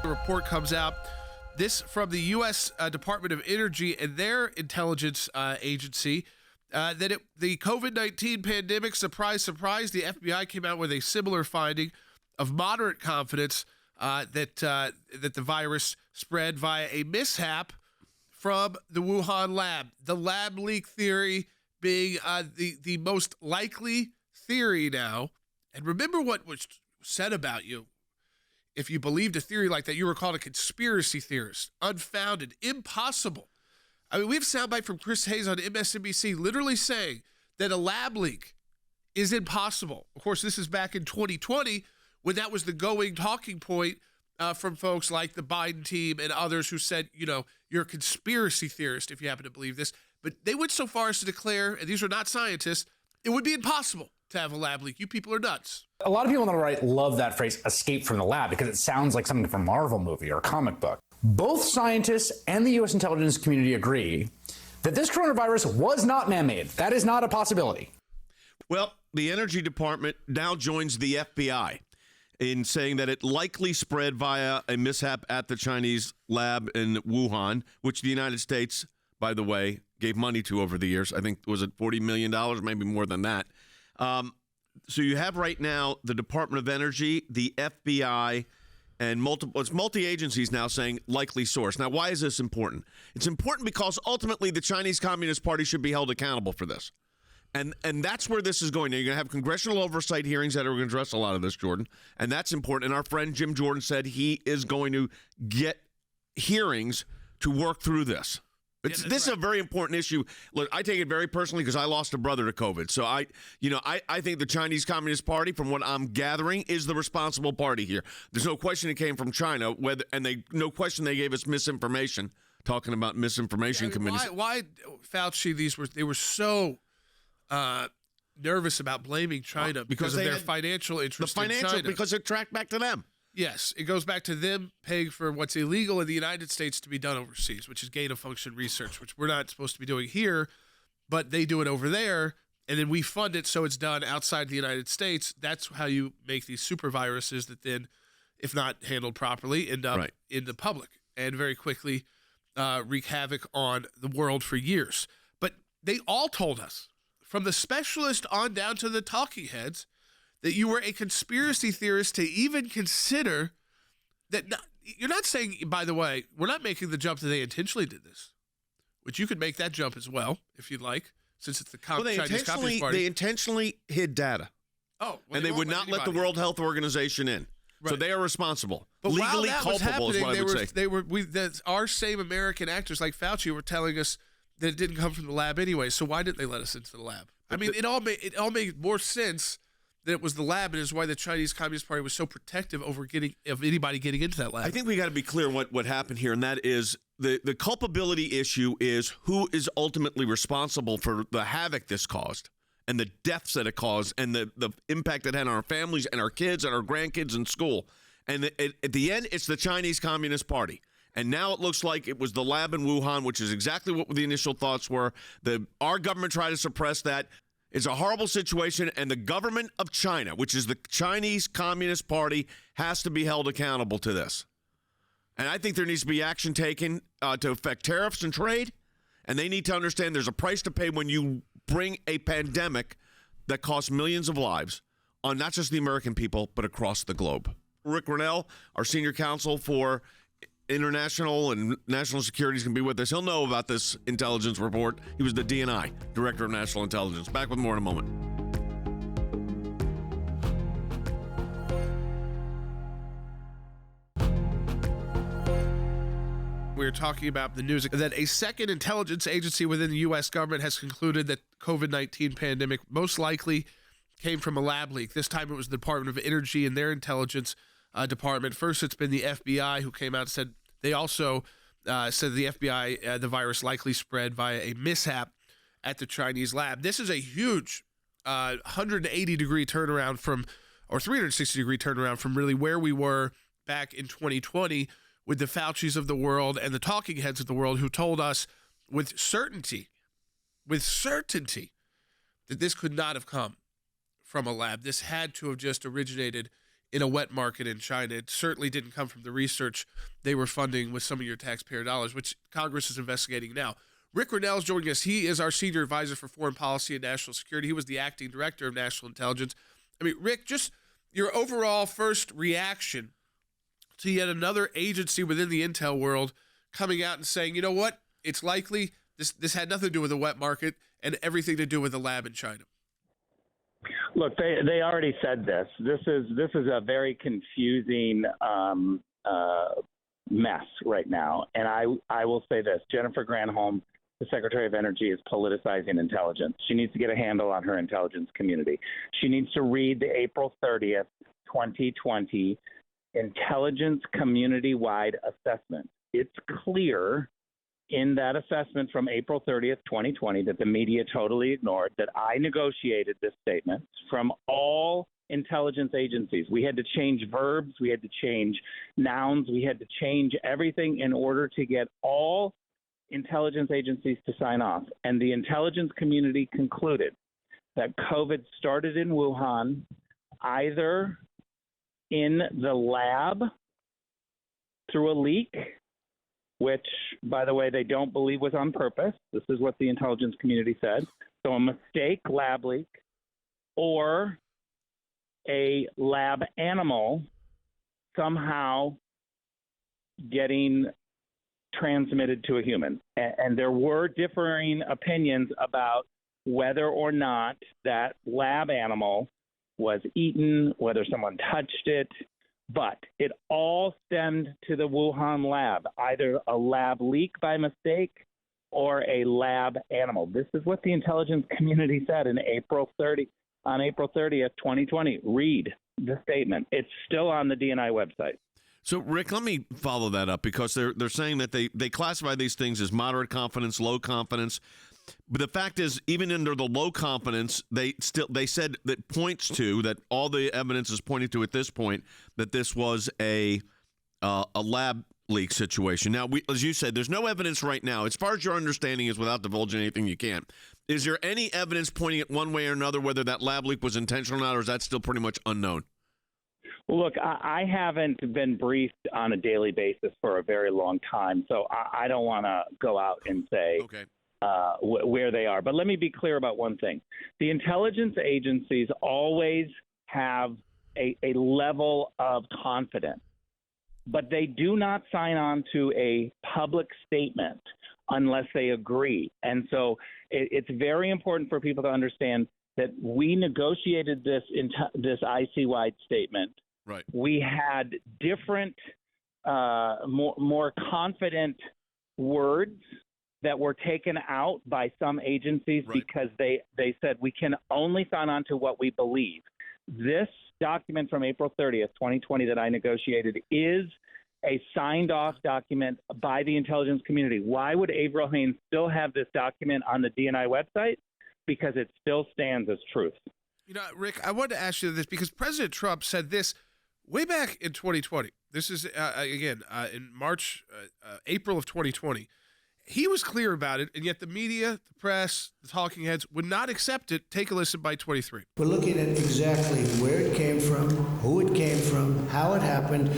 The report comes out. This from the U.S. Department of Energy and their intelligence agency, that the COVID-19 pandemic, surprise, surprise, the FBI came out with a similar finding of moderate confidence that the virus spread via a mishap from the Wuhan lab. The lab leak theory being the most likely theory now. And remember what was said about you. If you believed a theory like that, you were called a conspiracy theorist, unfounded, impossible. I mean, we have a soundbite from Chris Hayes on MSNBC literally saying that a lab leak is impossible. Of course, this is back in 2020 when that was the going talking point from folks like the Biden team and others who said, you know, you're a conspiracy theorist if you happen to believe this. But they went so far as to declare, and these are not scientists, it would be impossible to have a lab leak. You people are nuts. A lot of people on the right love that phrase, escape from the lab, because it sounds like something from a Marvel movie or a comic book. Both scientists and the U.S. intelligence community agree that this coronavirus was not man-made. That is not a possibility. Well, the Energy Department now joins the FBI in saying that it likely spread via a mishap at the Chinese lab in Wuhan, which the United States, by the way, gave money to over the years. I think, was it $40 million, maybe more than that. So you have right now the Department of Energy, the FBI, and multi-agencies now saying likely source. Now, why is this important? It's important because ultimately the Chinese Communist Party should be held accountable for this. And that's where this is going. Now, you're going to have congressional oversight hearings that are going to address a lot of this, Jordan. And that's important. And our friend Jim Jordan said he is going to get hearings to work through this. This is a very important issue. Look, I take it very personally because I lost a brother to COVID. So I think the Chinese Communist Party, from what I'm gathering, is the responsible party here. There's no question it came from China, no question they gave us misinformation, talking about misinformation committees. Why Fauci, they were so nervous about blaming China because of their financial interest in China. Because it tracked back to them. Yes, it goes back to them paying for what's illegal in the United States to be done overseas, which is gain-of-function research, which we're not supposed to be doing here, but they do it over there, and then we fund it so it's done outside the United States. That's how you make these super viruses that then, if not handled properly, end up in the public and very quickly wreak havoc on the world for years. But they all told us, from the specialist on down to the talking heads, that you were a conspiracy theorist to even consider that. You're not saying, by the way, we're not making the jump that they intentionally did this, which you could make that jump as well, if you'd like, since it's the Chinese Communist Party. They intentionally hid data. And they would not let the World Health Organization in. Right. So they are responsible. But legally culpable is what I would say. Our same American actors like Fauci were telling us that it didn't come from the lab anyway, so why didn't they let us into the lab? I mean, it all made more sense that it was the lab, and is why the Chinese Communist Party was so protective of anybody getting into that lab. I think we got to be clear what happened here, and that is the culpability issue is who is ultimately responsible for the havoc this caused and the deaths that it caused and the impact it had on our families and our kids and our grandkids in school. And at the end, it's the Chinese Communist Party. And now it looks like it was the lab in Wuhan, which is exactly what the initial thoughts were. Our government tried to suppress that. It's a horrible situation, and the government of China, which is the Chinese Communist Party, has to be held accountable to this. And I think there needs to be action taken to affect tariffs and trade, and they need to understand there's a price to pay when you bring a pandemic that costs millions of lives on not just the American people, but across the globe. Ric Grenell, our senior counsel for international and national security, is going to be with us. He'll know about this intelligence report. He was the DNI, Director of National Intelligence. Back with more in a moment. We're talking about the news that a second intelligence agency within the U.S. government has concluded that COVID-19 pandemic most likely came from a lab leak. This time it was the Department of Energy and their intelligence department. First, it's been the FBI who came out and said they also said the FBI, the virus likely spread via a mishap at the Chinese lab. This is a huge 180-degree turnaround from, or 360-degree turnaround from really where we were back in 2020 with the Faucis of the world and the talking heads of the world who told us with certainty that this could not have come from a lab. This had to have just originated in a wet market in China. It certainly didn't come from the research they were funding with some of your taxpayer dollars, which Congress is investigating now. Ric Grenell is joining us. He is our senior advisor for foreign policy and national security. He was the acting director of national intelligence. I mean, Rick, just your overall first reaction to yet another agency within the intel world coming out and saying, you know what, it's likely this had nothing to do with the wet market and everything to do with the lab in China. Look, they already said this. This is a very confusing mess right now. And I will say this: Jennifer Granholm, the Secretary of Energy, is politicizing intelligence. She needs to get a handle on her intelligence community. She needs to read the April 30th, 2020 intelligence community-wide assessment. It's clear in that assessment from April 30th, 2020, that the media totally ignored, that I negotiated this statement from all intelligence agencies. We had to change verbs. We had to change nouns. We had to change everything in order to get all intelligence agencies to sign off. And the intelligence community concluded that COVID started in Wuhan, either in the lab through a leak, which, by the way, they don't believe was on purpose. This is what the intelligence community said. So a mistake lab leak, or a lab animal somehow getting transmitted to a human. And there were differing opinions about whether or not that lab animal was eaten, whether someone touched it. But it all stemmed to the Wuhan lab, either a lab leak by mistake or a lab animal. This is what the intelligence community said on April 30th, 2020. Read the statement. It's still on the DNI website. So, Rick, let me follow that up, because they're saying that they classify these things as moderate confidence, low confidence. But the fact is, even under the low confidence, they said that points to that all the evidence is pointing to at this point that this was a lab leak situation. Now, as you said, there's no evidence right now, as far as your understanding is, without divulging anything you can. Is there any evidence pointing at one way or another whether that lab leak was intentional or not, or is that still pretty much unknown? Well, look, I haven't been briefed on a daily basis for a very long time, so I don't want to go out and say where they are. But let me be clear about one thing. The intelligence agencies always have a level of confidence, but they do not sign on to a public statement unless they agree. And so it's very important for people to understand that we negotiated this IC-wide statement. Right. We had different, more confident words that were taken out by some agencies, right, because they said we can only sign on to what we believe. This document from April 30th, 2020 that I negotiated is a signed-off document by the intelligence community. Why would Avril Haines still have this document on the DNI website? Because it still stands as truth. You know, Rick, I wanted to ask you this because President Trump said this way back in 2020. This is, in March, April of 2020. He was clear about it, and yet the media, the press, the talking heads would not accept it. Take a listen by 23. We're looking at exactly where it came from, who it came from, how it happened,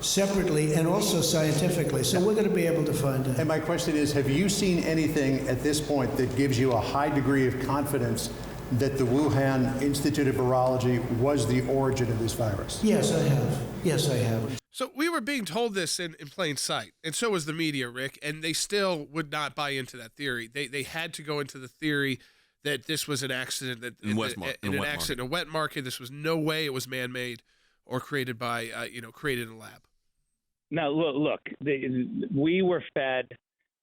separately and also scientifically. So we're going to be able to find it. And my question is, have you seen anything at this point that gives you a high degree of confidence that the Wuhan Institute of Virology was the origin of this virus? Yes, I have. Yes, I have. So we were being told this in plain sight, and so was the media, Rick, and they still would not buy into that theory. They had to go into the theory that this was an accident, that in a wet market. This was no way it was man-made or created by, created in a lab. Now, look, we were fed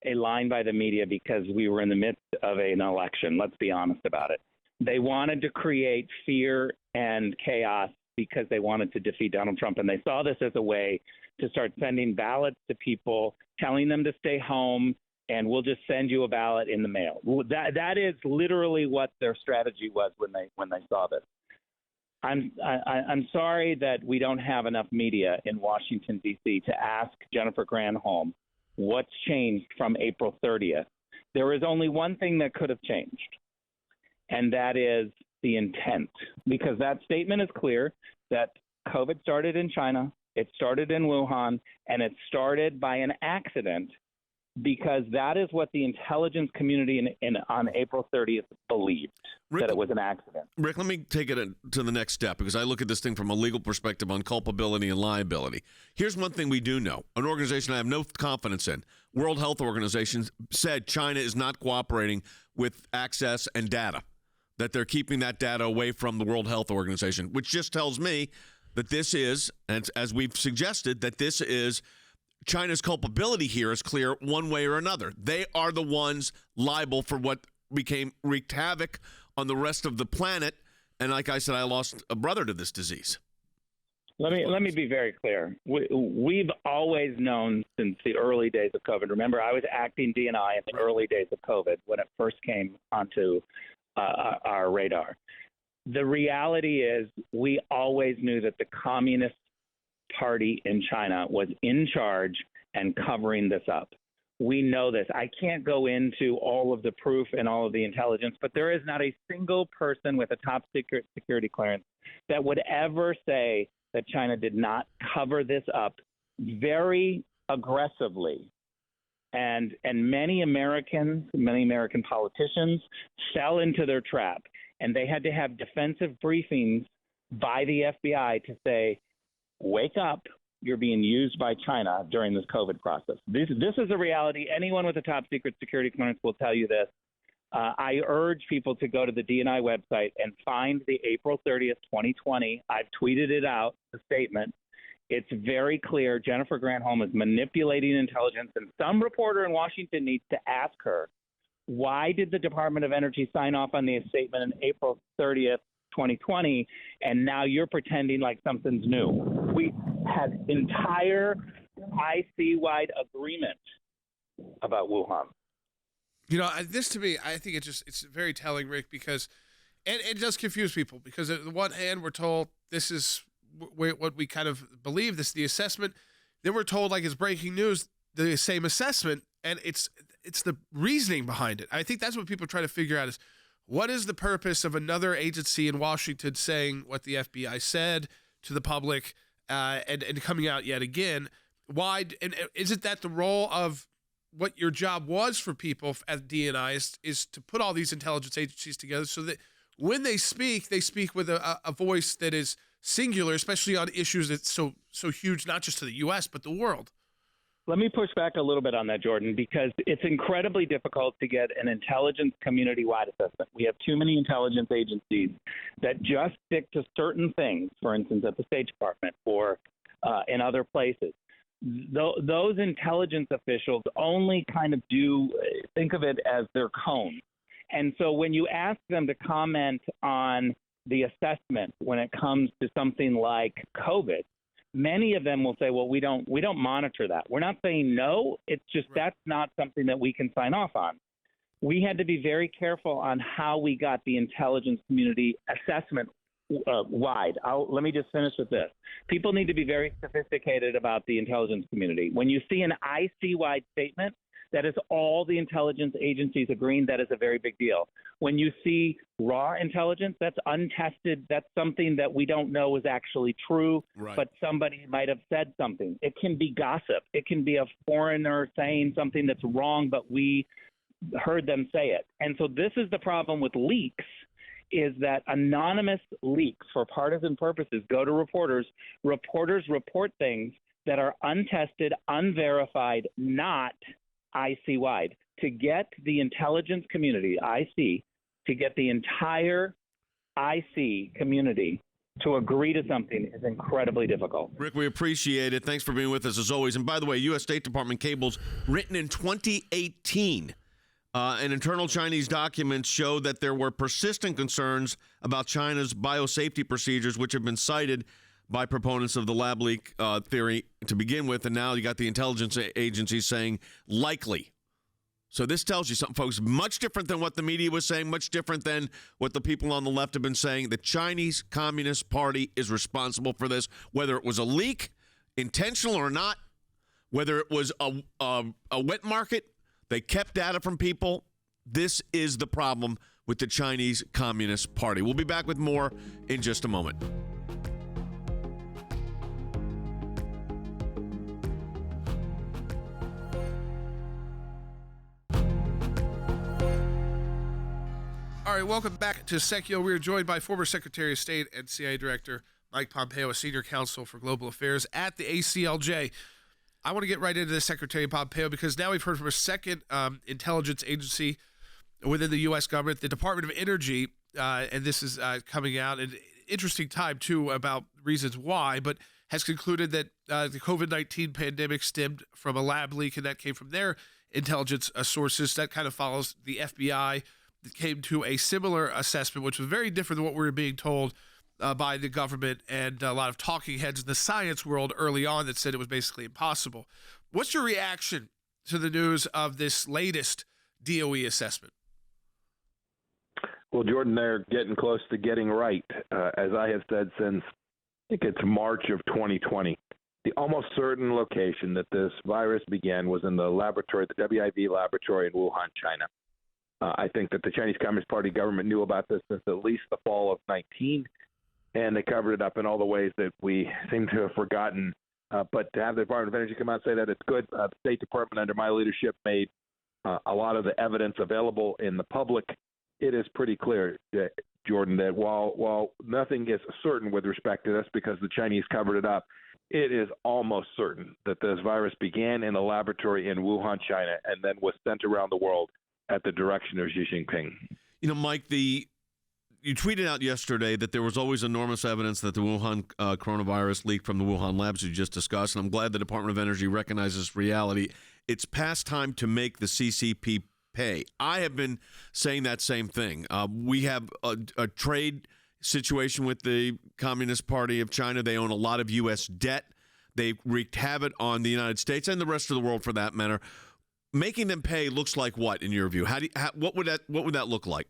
a line by the media because we were in the midst of an election. Let's be honest about it. They wanted to create fear and chaos because they wanted to defeat Donald Trump. And they saw this as a way to start sending ballots to people, telling them to stay home, and we'll just send you a ballot in the mail. That is literally what their strategy was when they saw this. I'm sorry that we don't have enough media in Washington, D.C. to ask Jennifer Granholm what's changed from April 30th. There is only one thing that could have changed, and that is the intent, because that statement is clear that COVID started in China, it started in Wuhan, and it started by an accident because that is what the intelligence community on April 30th believed, Rick, that it was an accident. Rick, let me take it to the next step because I look at this thing from a legal perspective on culpability and liability. Here's one thing we do know. An organization I have no confidence in, World Health Organization, said China is not cooperating with access and data, that they're keeping that data away from the World Health Organization, which just tells me that this is, and as we've suggested, that this is China's culpability here is clear one way or another. They are the ones liable for what wreaked havoc on the rest of the planet. And like I said, I lost a brother to this disease. Let me be very clear. We've always known since the early days of COVID. Remember, I was acting DNI in the early days of COVID when it first came onto our radar. The reality is we always knew that the Communist Party in China was in charge and covering this up. We know this. I can't go into all of the proof and all of the intelligence, but there is not a single person with a top secret security clearance that would ever say that China did not cover this up very aggressively. And many American politicians fell into their trap, and they had to have defensive briefings by the FBI to say, wake up, you're being used by China during this COVID process. This is a reality. Anyone with a top secret security clearance will tell you this. I urge people to go to the DNI website and find the April 30th, 2020. I've tweeted it out, the statement. It's very clear Jennifer Granholm is manipulating intelligence, and some reporter in Washington needs to ask her, why did the Department of Energy sign off on the statement on April 30th, 2020, and now you're pretending like something's new? We had entire IC-wide agreement about Wuhan. You know, this to me, I think it's very telling, Rick, because it does confuse people because on the one hand, we're told this is what we kind of believe, this is the assessment. Then we're told like it's breaking news, the same assessment, and it's the reasoning behind it. I think that's what people try to figure out is what is the purpose of another agency in Washington saying what the FBI said to the public and coming out yet again? Why? And isn't that the role of what your job was for people at DNI is to put all these intelligence agencies together so that when they speak with a voice that is singular, especially on issues that's so huge, not just to the U.S., but the world. Let me push back a little bit on that, Jordan, because it's incredibly difficult to get an intelligence community-wide assessment. We have too many intelligence agencies that just stick to certain things, for instance, at the State Department or in other places. Those intelligence officials only kind of think of it as their cone. And so when you ask them to comment on the assessment when it comes to something like COVID, many of them will say, well, we don't monitor that. We're not saying no. It's just that's not something that we can sign off on. We had to be very careful on how we got the intelligence community assessment wide. Let me just finish with this. People need to be very sophisticated about the intelligence community. When you see an IC-wide statement, that is all the intelligence agencies agreeing that is a very big deal. When you see raw intelligence, that's untested. That's something that we don't know is actually true, but somebody might have said something. It can be gossip. It can be a foreigner saying something that's wrong, but we heard them say it. And so this is the problem with leaks, is that anonymous leaks for partisan purposes go to reporters. Reporters report things that are untested, unverified, not IC-wide. To get the intelligence community, IC, to get the entire IC community to agree to something is incredibly difficult. Rick, we appreciate it. Thanks for being with us as always. And by the way, U.S. State Department cables written in 2018. And internal Chinese documents show that there were persistent concerns about China's biosafety procedures, which have been cited by proponents of the lab leak theory to begin with. And now you got the intelligence agencies saying likely. So this tells you something, folks, much different than what the media was saying, much different than what the people on the left have been saying. The Chinese Communist Party is responsible for this, whether it was a leak, intentional or not, whether it was a wet market. They kept data from people. This is the problem with the Chinese Communist Party. We'll be back with more in just a moment. All right, welcome back to Sekulow. We are joined by former Secretary of State and CIA Director Mike Pompeo, a senior counsel for global affairs at the ACLJ. I want to get right into the Secretary Pompeo because now we've heard from a second intelligence agency within the U.S. government, the Department of Energy, and this is coming out at an interesting time, too, about reasons why, but has concluded that the COVID-19 pandemic stemmed from a lab leak, and that came from their intelligence sources. That kind of follows the FBI that came to a similar assessment, which was very different than what we were being told by the government and a lot of talking heads in the science world early on that said it was basically impossible. What's your reaction to the news of this latest DOE assessment? Well, Jordan, they're getting close to getting right. As I have said since, I think it's March of 2020, the almost certain location that this virus began was in the laboratory, the WIV laboratory in Wuhan, China. I think that the Chinese Communist Party government knew about this since at least the fall of 19, and they covered it up in all the ways that we seem to have forgotten. But to have the Department of Energy come out and say that it's good, the State Department under my leadership made a lot of the evidence available in the public. It is pretty clear, Jordan, that while nothing is certain with respect to this because the Chinese covered it up, it is almost certain that this virus began in a laboratory in Wuhan, China, and then was sent around the world at the direction of Xi Jinping. You know, Mike, you tweeted out yesterday that there was always enormous evidence that the Wuhan coronavirus leaked from the Wuhan labs you just discussed, and I'm glad the Department of Energy recognizes reality. It's past time to make the CCP pay. I have been saying that same thing. We have a trade situation with the Communist Party of China. They own a lot of U.S. debt. They wreaked havoc on the United States and the rest of the world, for that matter. Making them pay looks like what, in your view? What would that look like?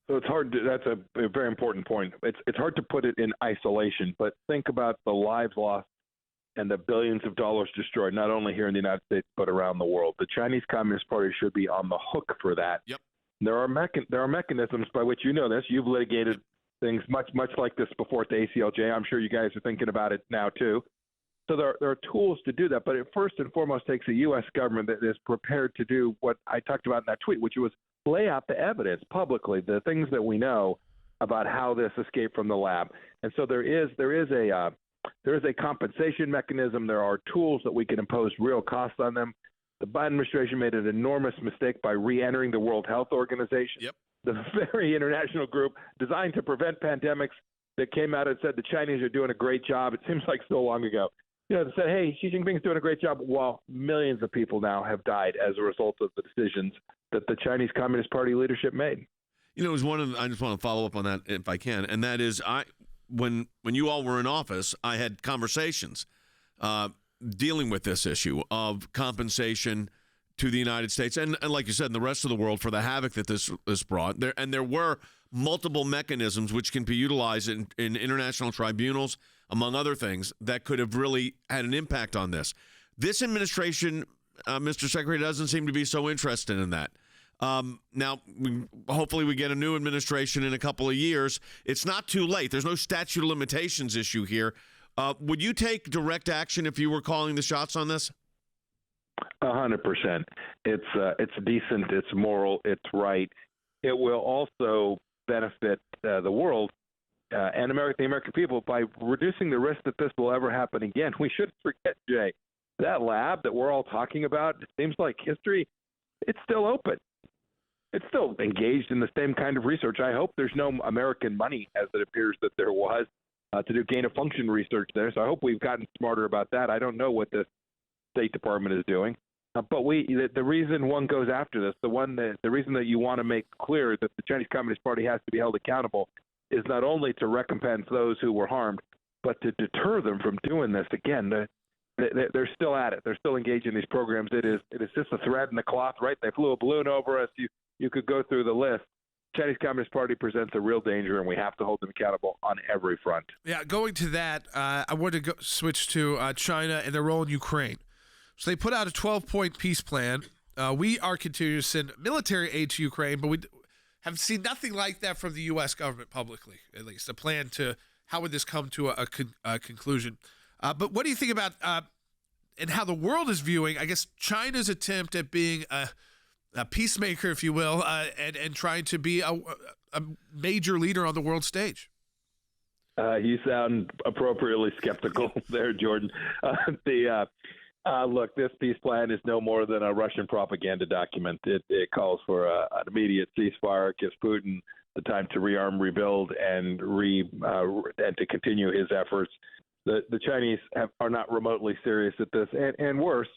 So it's hard to, that's a very important point. It's hard to put it in isolation, but think about the lives lost and the billions of dollars destroyed, not only here in the United States, but around the world. The Chinese Communist Party should be on the hook for that. Yep. There are mechanisms by which, you know this. You've litigated things much like this before at the ACLJ. I'm sure you guys are thinking about it now, too. So there are tools to do that, but it first and foremost takes a U.S. government that is prepared to do what I talked about in that tweet, which was lay out the evidence publicly, the things that we know about how this escaped from the lab. And so there is a compensation mechanism. There are tools that we can impose real costs on them. The Biden administration made an enormous mistake by re-entering the World Health Organization, Yep. the very international group designed to prevent pandemics that came out and said the Chinese are doing a great job. It seems like so long ago. You know, they said, hey, Xi Jinping's doing a great job, while millions of people now have died as a result of the decisions that the Chinese Communist Party leadership made. You know, it was I just want to follow up on that if I can, and that is when you all were in office, I had conversations dealing with this issue of compensation to the United States and like you said, in the rest of the world for the havoc that this brought. There were multiple mechanisms which can be utilized in international tribunals, among other things, that could have really had an impact on this. This administration, Mr. Secretary, doesn't seem to be so interested in that. Now, hopefully we get a new administration in a couple of years. It's not too late. There's no statute of limitations issue here. Would you take direct action if you were calling the shots on this? 100%. It's decent. It's moral. It's right. It will also benefit the world and the American people by reducing the risk that this will ever happen again. We shouldn't forget, Jay, that lab that we're all talking about, it seems like history, it's still open. It's still engaged in the same kind of research. I hope there's no American money, as it appears that there was, to do gain-of-function research there. So I hope we've gotten smarter about that. I don't know what the State Department is doing. But the reason one goes after this, the reason that you want to make clear that the Chinese Communist Party has to be held accountable is not only to recompense those who were harmed, but to deter them from doing this again. They're still at it. They're still engaged in these programs. It is just a thread in the cloth, right? They flew a balloon over us. You could go through the list. Chinese Communist Party presents a real danger, and we have to hold them accountable on every front. Yeah, going to that, I want to switch to China and their role in Ukraine. So they put out a 12-point peace plan. We are continuing to send military aid to Ukraine, but we have seen nothing like that from the U.S. government publicly, at least. A plan to how would this come to a conclusion. But what do you think about and how the world is viewing, I guess, China's attempt at being peacemaker, if you will, and trying to be a major leader on the world stage. You sound appropriately skeptical there, Jordan. Look, this peace plan is no more than a Russian propaganda document. It calls for an immediate ceasefire, gives Putin the time to rearm, rebuild, and to continue his efforts. The Chinese are not remotely serious at this, and worse,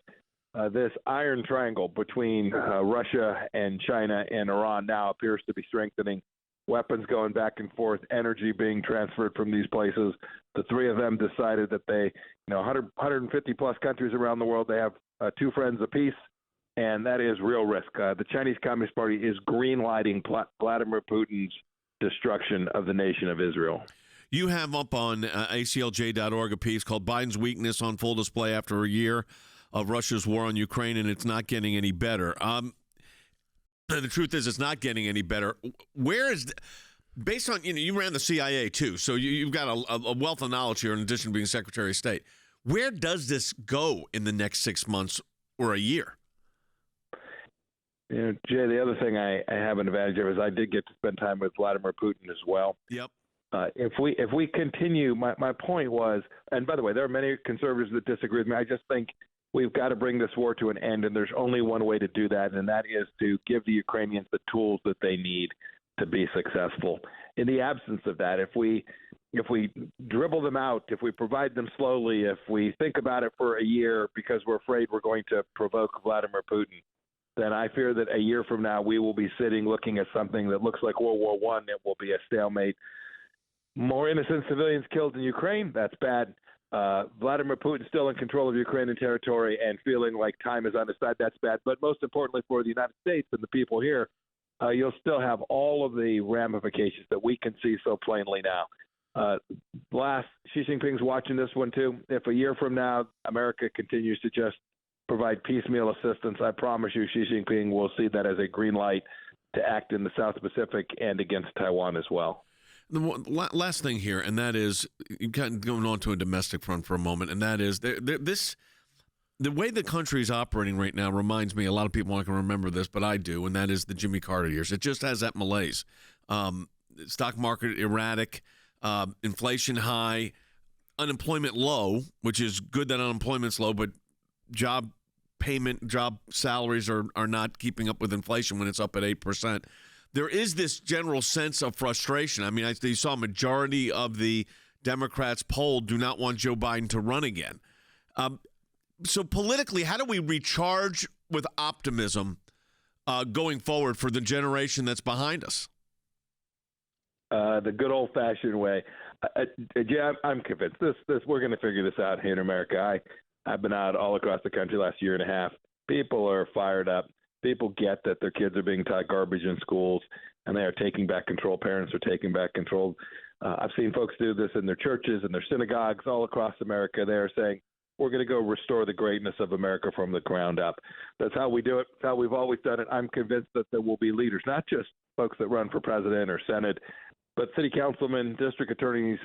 this iron triangle between Russia and China and Iran now appears to be strengthening. Weapons going back and forth, energy being transferred from these places. The three of them decided that they, 150 plus countries around the world, they have two friends apiece, and that is real risk. The Chinese Communist Party is green-lighting Vladimir Putin's destruction of the nation of Israel. You have up on aclj.org a piece called Biden's Weakness on Full Display After a Year of Russia's War on Ukraine, and it's not getting any better. The truth is, it's not getting any better. Where is, based on, you ran the CIA too, so you've got a wealth of knowledge here in addition to being Secretary of State. Where does this go in the next 6 months or a year? Jay, the other thing I have an advantage of is I did get to spend time with Vladimir Putin as well. Yep. If we continue, my point was, and by the way, there are many conservatives that disagree with me. I just think we've got to bring this war to an end, and there's only one way to do that, and that is to give the Ukrainians the tools that they need to be successful. In the absence of that, if we dribble them out, if we provide them slowly, if we think about it for a year because we're afraid we're going to provoke Vladimir Putin, then I fear that a year from now we will be sitting looking at something that looks like World War I. It will be a stalemate. More innocent civilians killed in Ukraine, that's bad. Vladimir Putin still in control of Ukrainian territory and feeling like time is on his side, that's bad. But most importantly for the United States and the people here, you'll still have all of the ramifications that we can see so plainly now. Xi Jinping's watching this one too. If a year from now America continues to just provide piecemeal assistance, I promise you Xi Jinping will see that as a green light to act in the South Pacific and against Taiwan as well. The last thing here, and that is going on to a domestic front for a moment, and that is the way the country is operating right now reminds me, a lot of people aren't going to remember this, but I do, and that is the Jimmy Carter years. It just has that malaise. Stock market erratic, inflation high, unemployment low, which is good that unemployment's low, but job salaries are not keeping up with inflation when it's up at 8%. There is this general sense of frustration. I mean, you saw a majority of the Democrats polled do not want Joe Biden to run again. So politically, how do we recharge with optimism going forward for the generation that's behind us? The good old-fashioned way. Yeah, I'm convinced. We're going to figure this out here in America. I've been out all across the country the last year and a half. People are fired up. People get that their kids are being taught garbage in schools, and they are taking back control. Parents are taking back control. I've seen folks do this in their churches and their synagogues all across America. They are saying, we're going to go restore the greatness of America from the ground up. That's how we do it. That's how we've always done it. I'm convinced that there will be leaders, not just folks that run for president or Senate, but city councilmen, district attorneys,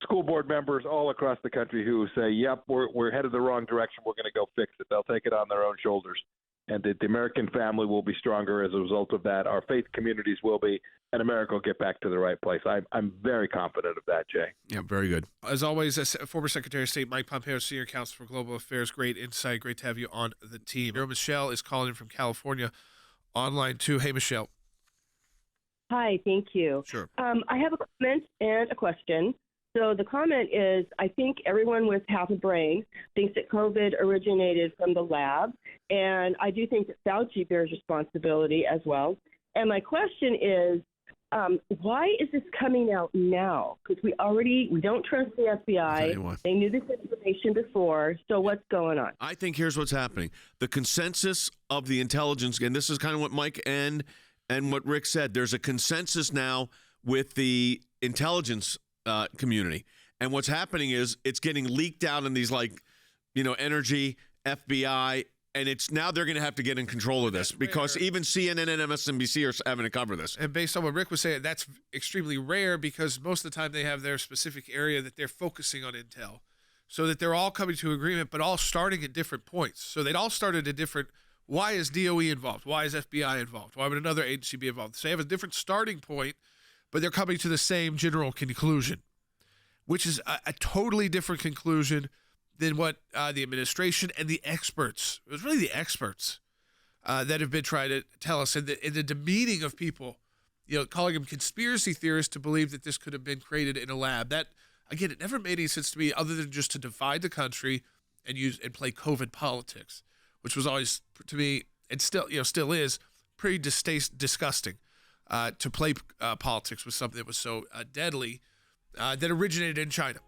school board members all across the country who say, yep, we're headed the wrong direction. We're going to go fix it. They'll take it on their own shoulders. And the American family will be stronger as a result of that. Our faith communities will be, and America will get back to the right place. I'm very confident of that, Jay. Yeah, very good. As always, former Secretary of State Mike Pompeo, Senior Counsel for Global Affairs, great insight. Great to have you on the team. Michelle is calling in from California online too. Hey, Michelle. Hi, thank you. Sure. I have a comment and a question. So the comment is, I think everyone with half a brain thinks that COVID originated from the lab, and I do think that Fauci bears responsibility as well. And my question is, why is this coming out now? Because we don't trust the FBI. They knew this information before. So what's going on? I think here's what's happening. The consensus of the intelligence, and this is kind of what Mike and what Rick said, there's a consensus now with the intelligence community. And what's happening is it's getting leaked out in these energy, FBI, and it's now they're going to have to get in control of this because even CNN and MSNBC are having to cover this. And based on what Rick was saying, that's extremely rare because most of the time they have their specific area that they're focusing on intel so that they're all coming to agreement, but all starting at different points. So they'd all started at different why is DOE involved? Why is FBI involved? Why would another agency be involved? So they have a different starting point, but they're coming to the same general conclusion, which is a totally different conclusion than what the administration and the experts, it was really the experts that have been trying to tell us, and the demeaning of people, calling them conspiracy theorists to believe that this could have been created in a lab. That, again, it never made any sense to me other than just to divide the country and play COVID politics, which was always, to me, and still is, pretty disgusting to play politics with something that was so deadly that originated in China.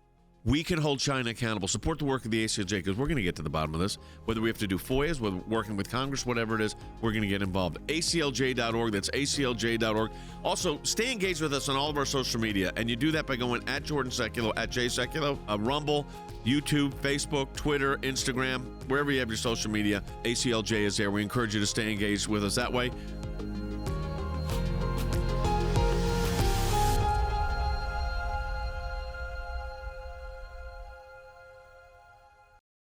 We can hold China accountable. Support the work of the ACLJ, because we're going to get to the bottom of this. Whether we have to do FOIAs, whether working with Congress, whatever it is, we're going to get involved. ACLJ.org. That's ACLJ.org. Also, stay engaged with us on all of our social media, and you do that by going at Jordan Sekulow, at Jay Sekulow, Rumble, YouTube, Facebook, Twitter, Instagram, wherever you have your social media. ACLJ is there. We encourage you to stay engaged with us that way.